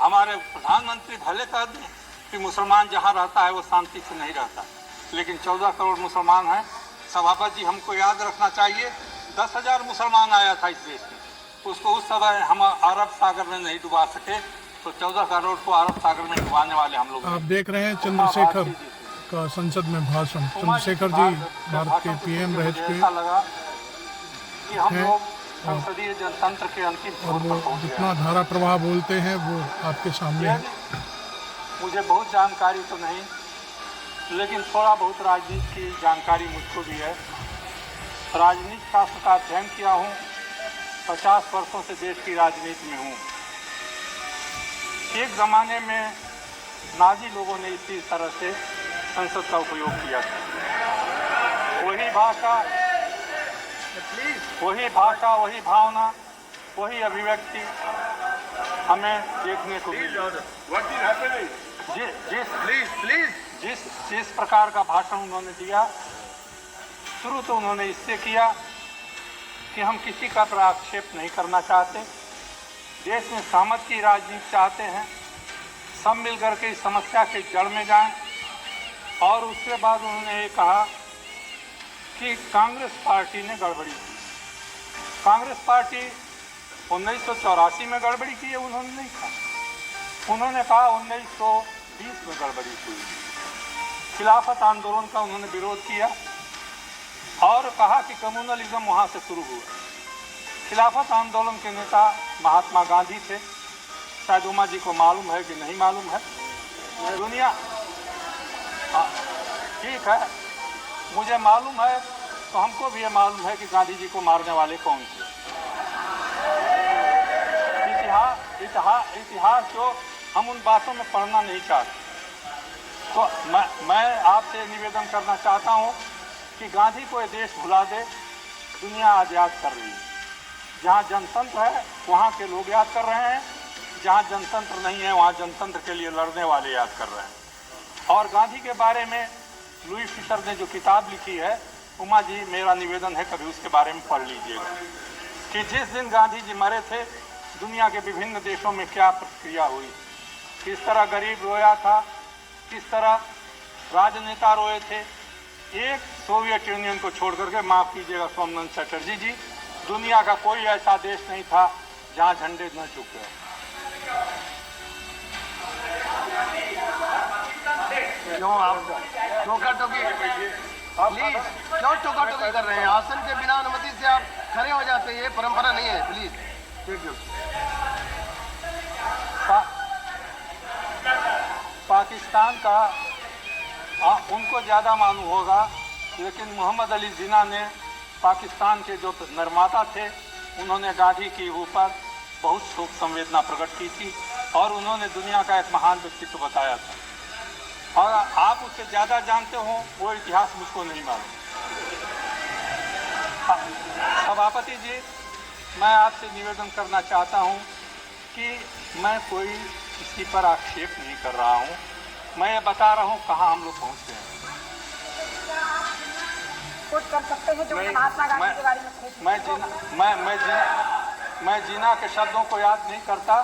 हमारे प्रधानमंत्री भले कह दें कि मुसलमान जहाँ रहता है वो शांति से नहीं रहता, लेकिन 14 करोड़ मुसलमान हैं। सभापति जी, हमको याद रखना चाहिए 10,000 मुसलमान आया था इस देश में, उसको उस समय हम अरब सागर में नहीं डुबा सके, तो 14 करोड़ को अरब सागर में डुबाने वाले हम लोग। आप देख रहे हैं चंद्रशेखर का संसद में भाषण। चंद्रशेखर जी भारत के पीएम रह चुके हैं संसदीय जनतंत्र के अंतिम और वो जितना धारा प्रवाह बोलते हैं वो आपके सामने है। मुझे बहुत जानकारी तो नहीं, लेकिन थोड़ा बहुत राजनीति की जानकारी मुझको भी है। राजनीति शास्त्र का अध्ययन किया हूँ, 50 वर्षों से देश की राजनीति में हूँ। एक ज़माने में नाजी लोगों ने इसी तरह से संसद का उपयोग किया था। वही भाषा, वही भावना, वही अभिव्यक्ति हमें देखने को जिस प्रकार का भाषण उन्होंने दिया, शुरू तो उन्होंने इससे किया कि हम किसी का आक्षेप नहीं करना चाहते, देश में सहमति की राजनीति चाहते हैं, सब मिलकर के इस समस्या के जड़ में जाएं। और उसके बाद उन्होंने ये कहा कि कांग्रेस पार्टी ने गड़बड़ी की। कांग्रेस पार्टी 1984 में गड़बड़ी की है उन्होंने नहीं कहा, उन्होंने कहा 1920 में गड़बड़ी हुई। खिलाफत आंदोलन का उन्होंने विरोध किया और कहा कि कम्युनलिज्म वहाँ से शुरू हुआ। खिलाफत आंदोलन के नेता महात्मा गांधी थे, शायद उमा जी को मालूम है कि नहीं मालूम है। दुनिया ठीक है, मुझे मालूम है तो हमको भी ये मालूम है कि गांधी जी को मारने वाले कौन थे। इतिहास जो हम उन बातों में पढ़ना नहीं चाहते। तो मैं आपसे निवेदन करना चाहता हूँ कि गांधी को ये देश भुला दे, दुनिया आज याद कर रही है। जहाँ जनतंत्र है वहाँ के लोग याद कर रहे हैं, जहाँ जनतंत्र नहीं है वहाँ जनतंत्र के लिए लड़ने वाले याद कर रहे हैं। और गांधी के बारे में लुई फिशर ने जो किताब लिखी है, उमा जी मेरा निवेदन है कभी उसके बारे में पढ़ लीजिएगा कि जिस दिन गांधी जी मरे थे दुनिया के विभिन्न देशों में क्या प्रतिक्रिया हुई, किस तरह गरीब रोया था, किस तरह राजनेता रोए थे। एक सोवियत यूनियन को छोड़ करके, माफ़ कीजिएगा सोमनाथ चटर्जी जी, दुनिया का कोई ऐसा देश नहीं था जहां झंडे न झुके। क्यों आप टोका टोकी प्लीज क्यों टोका टोकी कर रहे हैं? आसन के बिना अनुमति से आप खड़े हो जाते हैं, ये परंपरा नहीं है। Please take you. पाकिस्तान का उनको ज़्यादा मालूम होगा, लेकिन मोहम्मद अली जिन्ना ने पाकिस्तान के जो निर्माता थे उन्होंने गांधी के ऊपर बहुत शोक संवेदना प्रकट की थी और उन्होंने दुनिया का एक महान व्यक्तित्व बताया था। और आप उससे ज़्यादा जानते हो वो इतिहास मुझको नहीं मालूम। सभापति जी, मैं आपसे निवेदन करना चाहता हूँ कि मैं कोई किसी पर आक्षेप नहीं कर रहा हूँ, मैं ये बता रहा हूँ कहाँ हम लोग पहुँचते हैं। कुछ कर सकते हैं जो महात्मा गांधी के बारे में मैं जिन्ना के शब्दों को याद नहीं करता,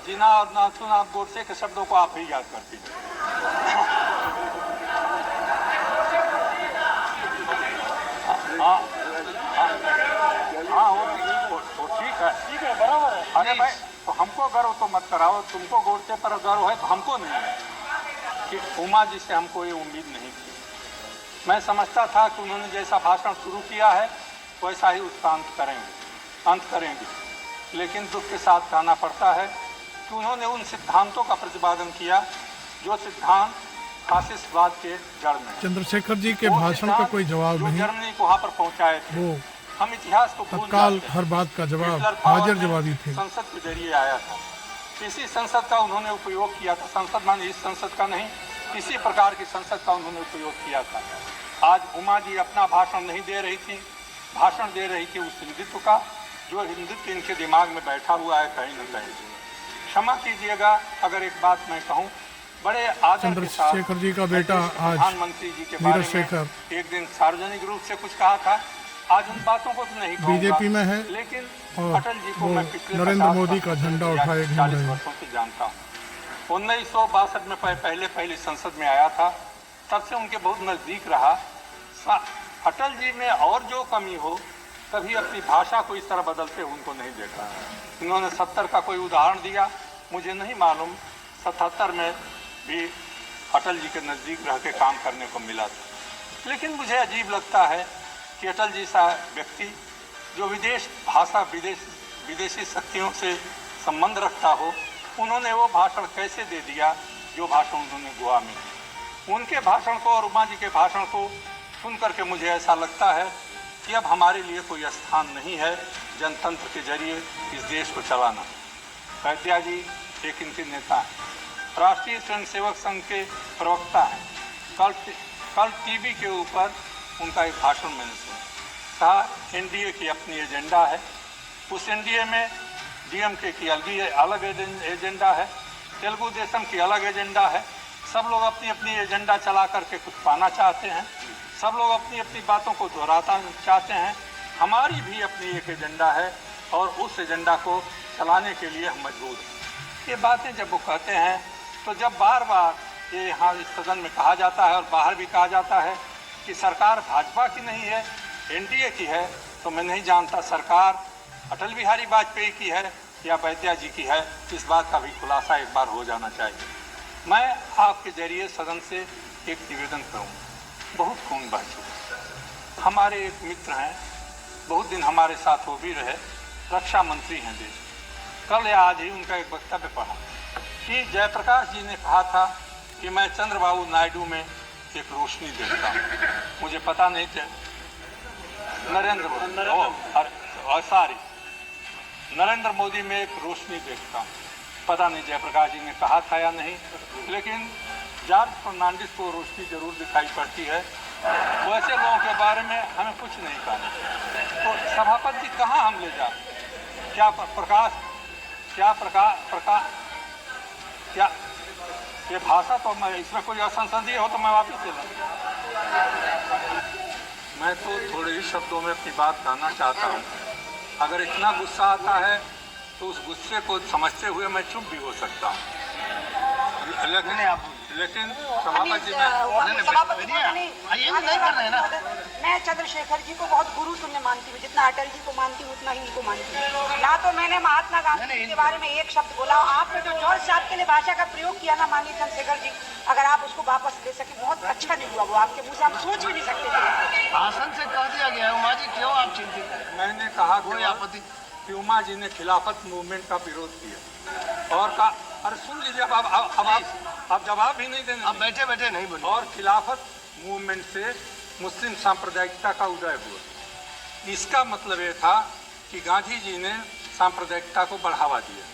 जिन्ना और नाथूराम गोडसे के शब्दों को आप ही याद करती हैं। हाँ वो ठीक है, बराबर है। अरे भाई, तो हमको गर्व तो मत कराओ, तुमको गोडसे पर गर्व है तो हमको नहीं है। कि उमा जी से हमको ये उम्मीद नहीं थी। मैं समझता था कि उन्होंने जैसा भाषण शुरू किया है वैसा ही उसका अंत करेंगे, लेकिन दुख के साथ कहना पड़ता है कि उन्होंने उन सिद्धांतों का प्रतिपादन किया जो सिद्धांत फासिस्टवाद के जड़ में। चंद्रशेखर जी के भाषण का कोई जवाब नहीं, जर्मनी को वहाँ पर पहुँचाए थे। वो हम इतिहास को तत्काल हर बात का जवाब हाजिर जवाबी थे। संसद के जरिए आया था, इसी संसद का उन्होंने उपयोग किया था। संसद माने इस संसद का नहीं, इसी प्रकार की संसद का उन्होंने उपयोग किया था। आज उमा जी अपना भाषण नहीं दे रही थी, भाषण दे रही थी उस हिंदुत्व का जो हिंदुत्व इनके दिमाग में बैठा हुआ है कहीं न कहीं। क्षमा कीजिएगा अगर एक बात मैं कहूँ, बड़े आदर के साथ चंद्रशेखर जी का बेटा आज प्रधानमंत्री जी के बारे में एक दिन सार्वजनिक रूप से कुछ कहा था, आज उन बातों को तो नहीं कहूँगा, बीजेपी में है, लेकिन और अटल जी को मैं पिछले नरेंद्र मोदी का झंडा उठाए 40 वर्षों से जानता हूँ। 1962 में पहले संसद में आया था, तब से उनके बहुत नज़दीक रहा। अटल जी में और जो कमी हो, कभी अपनी भाषा को इस तरह बदलते उनको नहीं देखा। इन्होंने 70 का कोई उदाहरण दिया, मुझे नहीं मालूम 77 में भी अटल जी के नज़दीक रह के काम करने को मिला था। लेकिन मुझे अजीब लगता है कि अटल जी सा व्यक्ति जो विदेशी शक्तियों से संबंध रखता हो, उन्होंने वो भाषण कैसे दे दिया जो भाषण उन्होंने गोवा में दिया। उनके भाषण को और उमा जी के भाषण को सुन करके मुझे ऐसा लगता है कि अब हमारे लिए कोई स्थान नहीं है जनतंत्र के जरिए इस देश को चलाना। वैद्या जी एक इनके नेता हैं, राष्ट्रीय स्वयंसेवक संघ के प्रवक्ता हैं। कल टीवी के ऊपर उनका एक भाषण मैंने सुना, कहा एनडीए की अपनी एजेंडा है, उस एनडीए में डीएमके की अलग एजेंडा है, तेलुगु देशम की अलग एजेंडा है। सब लोग अपनी अपनी एजेंडा चला करके कुछ पाना चाहते हैं, सब लोग अपनी अपनी बातों को दोहराता चाहते हैं। हमारी भी अपनी एक एजेंडा है और उस एजेंडा को चलाने के लिए हम मजबूर हैं। ये बातें जब वो कहते हैं, तो जब बार बार ये यहाँ इस सदन में कहा जाता है और बाहर भी कहा जाता है कि सरकार भाजपा की नहीं है, एनडीए की है, तो मैं नहीं जानता सरकार अटल बिहारी वाजपेयी की है या वैद्या जी की है। इस बात का भी खुलासा एक बार हो जाना चाहिए। मैं आपके जरिए सदन से एक निवेदन करूँ, बहुत खून बह चुका। हमारे एक मित्र हैं, बहुत दिन हमारे साथ वो भी रहे, रक्षा मंत्री हैं देश। कल या आज ही उनका एक वक्तव्य पढ़ा कि जयप्रकाश जी ने कहा था कि मैं चंद्रबाबू नायडू में एक रोशनी देखता हूँ। मुझे पता नहीं था, नरेंद्र मोदी में एक रोशनी देखता हूँ। पता नहीं जयप्रकाश जी ने कहा था या नहीं, लेकिन जॉर्ज फर्नांडिस को रोशनी जरूर दिखाई पड़ती है। वैसे लोगों के बारे में हमें कुछ नहीं कहना। तो सभापति जी कहाँ हम ले जाए? क्या ये भाषा तो मैं, इसमें कोई असंसदीय हो तो मैं वापिस ले लूँ। मैं तो थोड़े ही शब्दों में अपनी बात कहना चाहता हूँ। अगर इतना गुस्सा आता है तो उस गुस्से को समझते हुए मैं चुप भी हो सकता हूँ, लेकिन सभापति जी नहीं कर रहे हैं ना। मैं चंद्रशेखर जी को बहुत गुरु तुल्य मानती हूँ, जितना अटल जी को मानती हूँ उतना ही इनको मानती हूँ। ना तो मैंने महात्मा गांधी जी के बारे में एक शब्द बोला। आपने जो जॉर्ज साहब के लिए भाषा का प्रयोग किया ना माननीय चंद्रशेखर जी, अगर आप उसको वापस ले सके बहुत अच्छा नहीं हुआ। वो आपके मुँह से हम सोच भी नहीं सकते थे। भाषण से कह दिया गया है। उमा जी क्यों आप चिंतित हैं? मैंने कहा कोई आपत्ति कि उमा जी ने खिलाफत मूवमेंट का विरोध किया और कहा, अरे सुन लीजिए, अब जवाब भी नहीं देने। अब बैठे बैठे नहीं बोले। और खिलाफत मूवमेंट से मुस्लिम सांप्रदायिकता का उदय हुआ। इसका मतलब ये था कि गांधी जी ने सांप्रदायिकता को बढ़ावा दिया।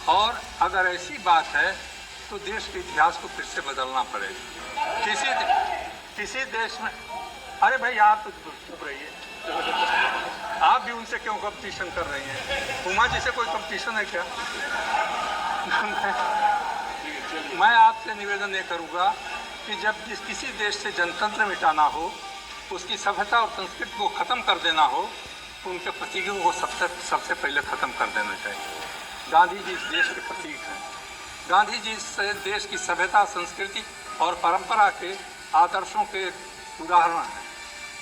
और अगर ऐसी बात है तो देश के इतिहास को फिर से बदलना पड़ेगा। किसी देश में, अरे भाई आप तो चुप रहिए, आप भी उनसे क्यों कंपटीशन कर रही हैं? उमा जी से कोई कंपटीशन है क्या? मैं आपसे निवेदन ये करूंगा कि जब किसी देश से जनतंत्र मिटाना हो, उसकी सभ्यता और संस्कृति को ख़त्म कर देना हो, तो उनके प्रतीकों को सबसे पहले ख़त्म कर देना चाहिए। गांधी जी इस देश के प्रतीक हैं। गांधी जी इस देश की सभ्यता, संस्कृति और परंपरा के आदर्शों के उदाहरण हैं।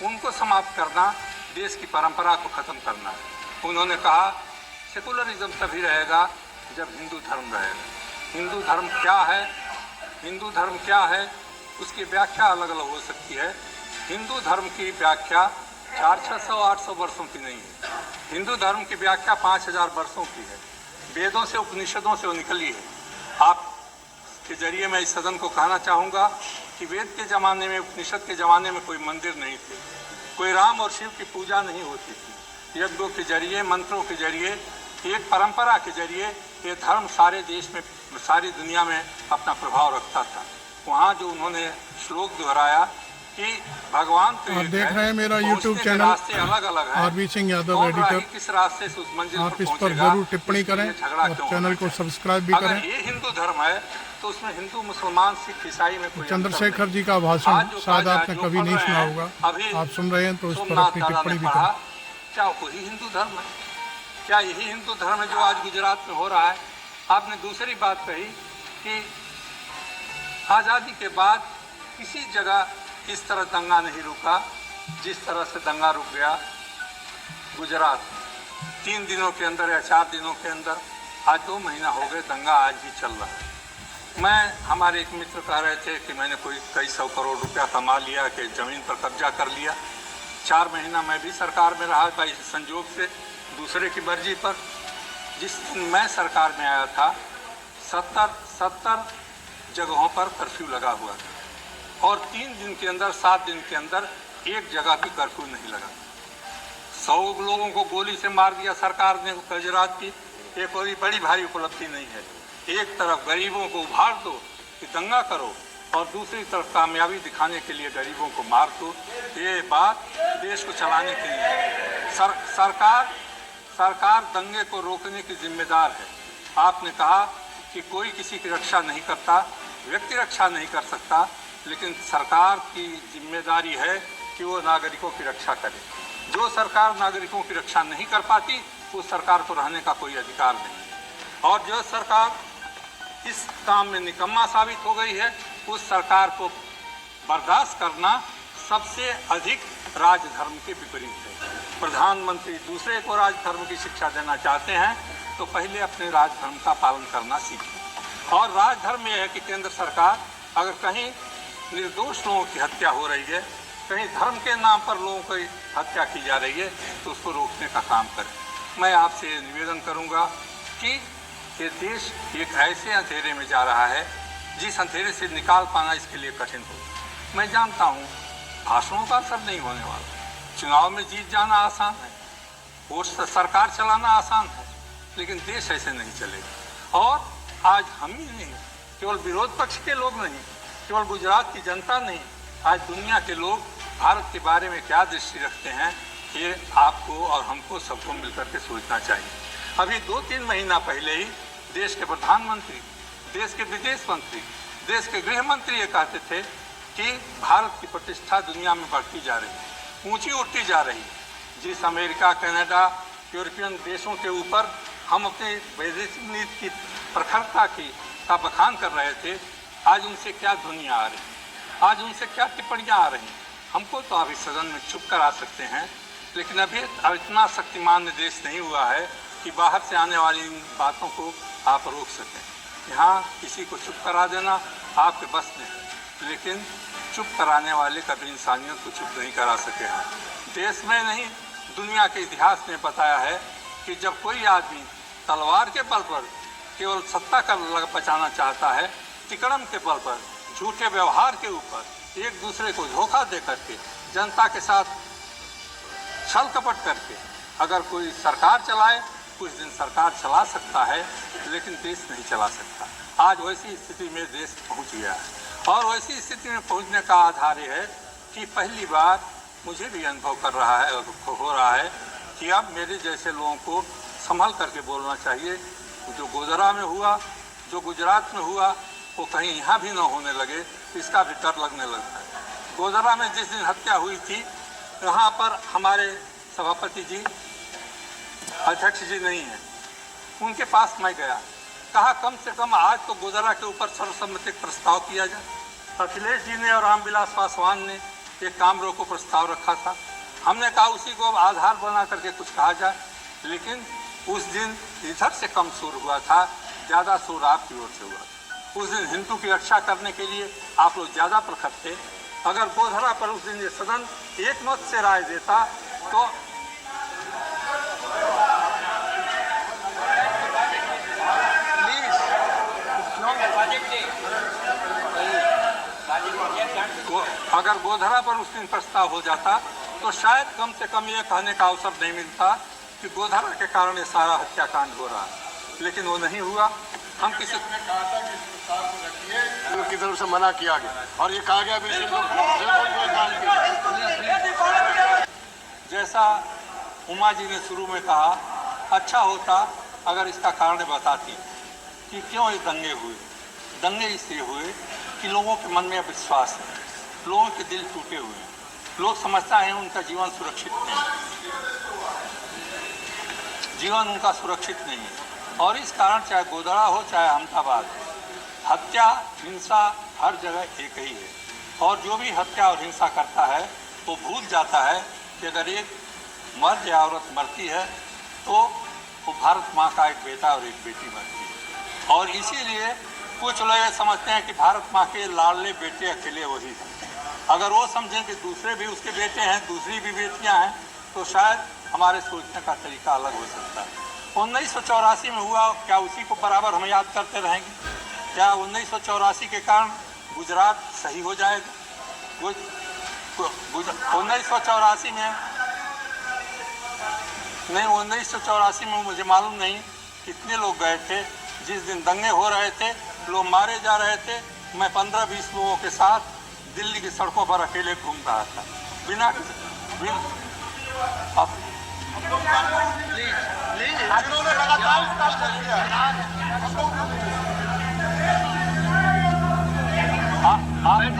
उनको समाप्त करना देश की परंपरा को ख़त्म करना है। उन्होंने कहा सेकुलरिज्म तभी रहेगा जब हिंदू धर्म रहेगा। हिंदू धर्म क्या है उसकी व्याख्या अलग अलग हो सकती है। हिंदू धर्म की व्याख्या 400-600-800 वर्षों की नहीं है। हिंदू धर्म की व्याख्या 5000 वर्षों की है। वेदों से, उपनिषदों से वो निकली है। आप के जरिए मैं इस सदन को कहना चाहूँगा कि वेद के ज़माने में, उपनिषद के ज़माने में कोई मंदिर नहीं थे, कोई राम और शिव की पूजा नहीं होती थी। यज्ञों के जरिए, मंत्रों के जरिए, एक परंपरा के जरिए ये धर्म सारे देश में, सारी दुनिया में अपना प्रभाव रखता था। वहाँ जो उन्होंने श्लोक दोहराया कि भगवान तो आप देख रहे हैं मेरा YouTube चैनल अलग अलग है। आरबी सिंह यादव एडिटर। किस रास्ते से उस मंजिल आप इस पर जरूर टिप्पणी करें और चैनल को सब्सक्राइब भी करें। ये हिंदू धर्म है तो उसमें हिंदू, मुसलमान, सिख, ईसाई में कोई चंद्रशेखर जी का भाषण शायद आपने कभी नहीं सुना होगा, आप सुन रहे हैं तो इस पर अपनी टिप्पणी भी करें। क्या वही हिंदू धर्म है? क्या यही हिंदू धर्म है जो आज गुजरात में हो रहा है? आपने दूसरी बात कही कि आज़ादी के बाद किसी जगह इस तरह दंगा नहीं रुका जिस तरह से दंगा रुक गया गुजरात में। 3 दिनों के अंदर या 4 दिनों के अंदर, आज 2 महीना हो गए, दंगा आज भी चल रहा है। मैं, हमारे एक मित्र कह रहे थे कि मैंने कोई कई 100 करोड़ रुपया कमा लिया, कि ज़मीन पर कब्जा कर लिया। 4 महीना मैं भी सरकार में रहा था, इस संजोग से दूसरे की मर्जी पर। जिस दिन मैं सरकार में आया था 70 जगहों पर कर्फ्यू लगा हुआ था और 3 दिन के अंदर, 7 दिन के अंदर एक जगह भी कर्फ्यू नहीं लगा। 100 लोगों को गोली से मार दिया सरकार ने गुजरात की। ये कोई बड़ी भारी उपलब्धि नहीं है। एक तरफ गरीबों को उभार दो कि दंगा करो और दूसरी तरफ कामयाबी दिखाने के लिए गरीबों को मार दो। ये बात देश को चलाने के लिए सरकार दंगे को रोकने की जिम्मेदार है। आपने कहा कि कोई किसी की रक्षा नहीं करता, व्यक्ति रक्षा नहीं कर सकता, लेकिन सरकार की जिम्मेदारी है कि वो नागरिकों की रक्षा करे। जो सरकार नागरिकों की रक्षा नहीं कर पाती उस सरकार को रहने का कोई अधिकार नहीं। और जो सरकार इस काम में निकम्मा साबित हो गई है उस सरकार को बर्दाश्त करना सबसे अधिक राजधर्म के विपरीत है। प्रधानमंत्री दूसरे को राजधर्म की शिक्षा देना चाहते हैं तो पहले अपने राजधर्म का पालन करना सीखें। और राजधर्म यह है कि केंद्र सरकार अगर कहीं निर्दोष लोगों की हत्या हो रही है, कहीं धर्म के नाम पर लोगों की हत्या की जा रही है, तो उसको रोकने का काम करें। मैं आपसे निवेदन करूंगा कि ये देश एक ऐसे अंधेरे में जा रहा है जिस अंधेरे से निकाल पाना इसके लिए कठिन हो। मैं जानता हूँ भाषणों का असर नहीं होने वाला, चुनाव में जीत जाना आसान है, वोट से सरकार चलाना आसान है, लेकिन देश ऐसे नहीं चलेगा। और आज हम ही नहीं, केवल विरोध पक्ष के लोग नहीं, केवल गुजरात की जनता नहीं, आज दुनिया के लोग भारत के बारे में क्या दृष्टि रखते हैं, ये आपको और हमको सबको मिलकर के सोचना चाहिए। अभी 2-3 महीना पहले ही देश के प्रधानमंत्री, देश के विदेश मंत्री, देश के गृह मंत्री ये कहते थे कि भारत की प्रतिष्ठा दुनिया में बढ़ती जा रही है, ऊंची उठती जा रही है। जिस अमेरिका, कनाडा, यूरोपियन देशों के ऊपर हम अपनी वैदेशिक नीति की प्रखरता का बखान कर रहे थे, आज उनसे क्या ध्वनियाँ आ रही, आज उनसे क्या टिप्पणियाँ आ रही। हमको तो अभी सदन में चुप करा सकते हैं, लेकिन अभी इतना शक्तिमान देश नहीं हुआ है कि बाहर से आने वाली इन बातों को आप रोक सकें। यहाँ किसी को चुप करा देना आपके बस में है, लेकिन चुप कराने वाले कभी इंसानियत को चुप नहीं करा सके हैं। देश में नहीं, दुनिया के इतिहास में बताया है कि जब कोई आदमी तलवार के बल पर केवल सत्ता का बचाना चाहता है, तिकड़म के बल पर, झूठे व्यवहार के ऊपर, एक दूसरे को धोखा दे करके, जनता के साथ छल कपट करके अगर कोई सरकार चलाए, कुछ दिन सरकार चला सकता है, लेकिन देश नहीं चला सकता। आज वैसी स्थिति में देश पहुंच गया है और वैसी स्थिति में पहुंचने का आधार ये है कि पहली बार मुझे भी अनुभव कर रहा है और हो रहा है कि अब मेरे जैसे लोगों को संभल करके बोलना चाहिए। जो गोधरा में हुआ, जो गुजरात में हुआ, वो कहीं यहाँ भी ना होने लगे, इसका भी डर लगने लगता है। गोधरा में जिस दिन हत्या हुई थी, यहाँ पर हमारे सभापति जी, अध्यक्ष जी नहीं हैं, उनके पास मैं गया, कहा कम से कम आज तो गोधरा के ऊपर सर्वसम्मति प्रस्ताव किया जाए। अखिलेश जी ने और रामविलास पासवान ने एक काम रोको प्रस्ताव रखा था, हमने कहा उसी को आधार बना करके कुछ कहा जाए, लेकिन उस दिन इधर से कम शोर हुआ था, ज़्यादा शोर आपकी ओर से हुआ। उस दिन हिंदू की रक्षा करने के लिए आप लोग ज़्यादा प्रखर थे। अगर गोधरा पर उस दिन ये सदन एक मत से राय देता तो अगर गोधरा पर उस दिन प्रस्ताव हो जाता तो शायद कम से कम ये कहने का अवसर नहीं मिलता कि गोधरा के कारण ये सारा हत्याकांड हो रहा है, लेकिन वो नहीं हुआ। हम किसी की तरफ से मना किया गया और ये कहा गया जैसा उमा जी ने शुरू में कहा, अच्छा होता अगर इसका कारण बताती कि क्यों ये दंगे हुए। दंगे इसलिए हुए कि लोगों के मन में विश्वास है, लोगों के दिल टूटे हुए हैं, लोग समझता है उनका जीवन सुरक्षित नहीं। जीवन उनका सुरक्षित नहीं है। और इस कारण चाहे गोधरा हो चाहे अहमदाबाद, हत्या हिंसा हर जगह एक ही है। और जो भी हत्या और हिंसा करता है वो भूल जाता है कि अगर एक मर्द या औरत मरती है तो वो भारत माँ का एक बेटा और एक बेटी मरती है। और इसीलिए कुछ लोग ये समझते हैं कि भारत माँ के लाडले बेटे अकेले वही हैं। अगर वो समझें कि दूसरे भी उसके बेटे हैं, दूसरी भी बेटियां हैं, तो शायद हमारे सोचने का तरीका अलग हो सकता है। 1984 में हुआ, क्या उसी को बराबर हम याद करते रहेंगे? क्या 1984 के कारण गुजरात सही हो जाएगा? 1984 में नहीं, 1984 में मुझे मालूम नहीं कितने लोग गए थे। जिस दिन दंगे हो रहे थे, लोग मारे जा रहे थे, मैं 15-20 लोगों के साथ दिल्ली की सड़कों पर अकेले घूम रहा था बिना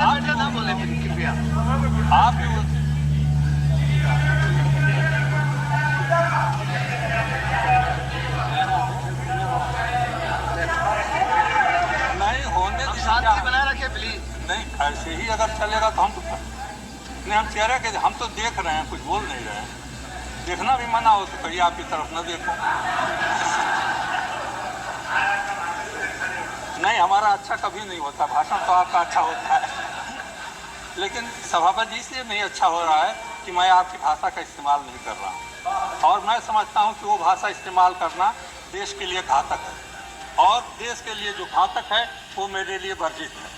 बैठे ना बोले कृपया। आप नहीं होने अब शांति बनाए रखे प्लीज। नहीं, ऐसे ही अगर चलेगा तो हम तो नहीं, हम कह रहे हैं कि हम तो देख रहे हैं, कुछ बोल नहीं रहे हैं। देखना भी मना हो तो कहिए आपकी तरफ न देखो। नहीं, हमारा अच्छा कभी नहीं होता, भाषण तो आपका अच्छा होता है, लेकिन सभापति इसलिए नहीं अच्छा हो रहा है कि मैं आपकी भाषा का इस्तेमाल नहीं कर रहा। और मैं समझता हूँ कि वो भाषा इस्तेमाल करना देश के लिए घातक है, और देश के लिए जो घातक है वो मेरे लिए वर्जित है।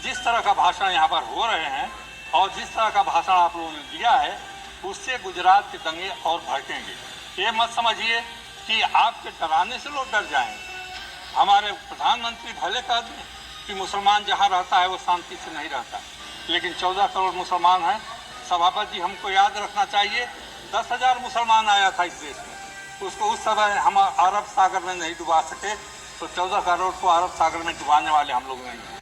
जिस तरह का भाषण यहाँ पर हो रहे हैं और जिस तरह का भाषण आप लोगों ने दिया है, उससे गुजरात के दंगे और भड़केंगे। ये मत समझिए कि आपके डराने से लोग डर जाएंगे। हमारे प्रधानमंत्री भले कह दें कि मुसलमान जहाँ रहता है वो शांति से नहीं रहता, लेकिन 14 करोड़ मुसलमान हैं। सभापति जी, हमको याद रखना चाहिए 10,000 मुसलमान आया था इस देश में, उसको उस समय हम अरब सागर में नहीं डुबा सके, तो 14 करोड़ को अरब सागर में डुबाने वाले हम लोग नहीं हैं।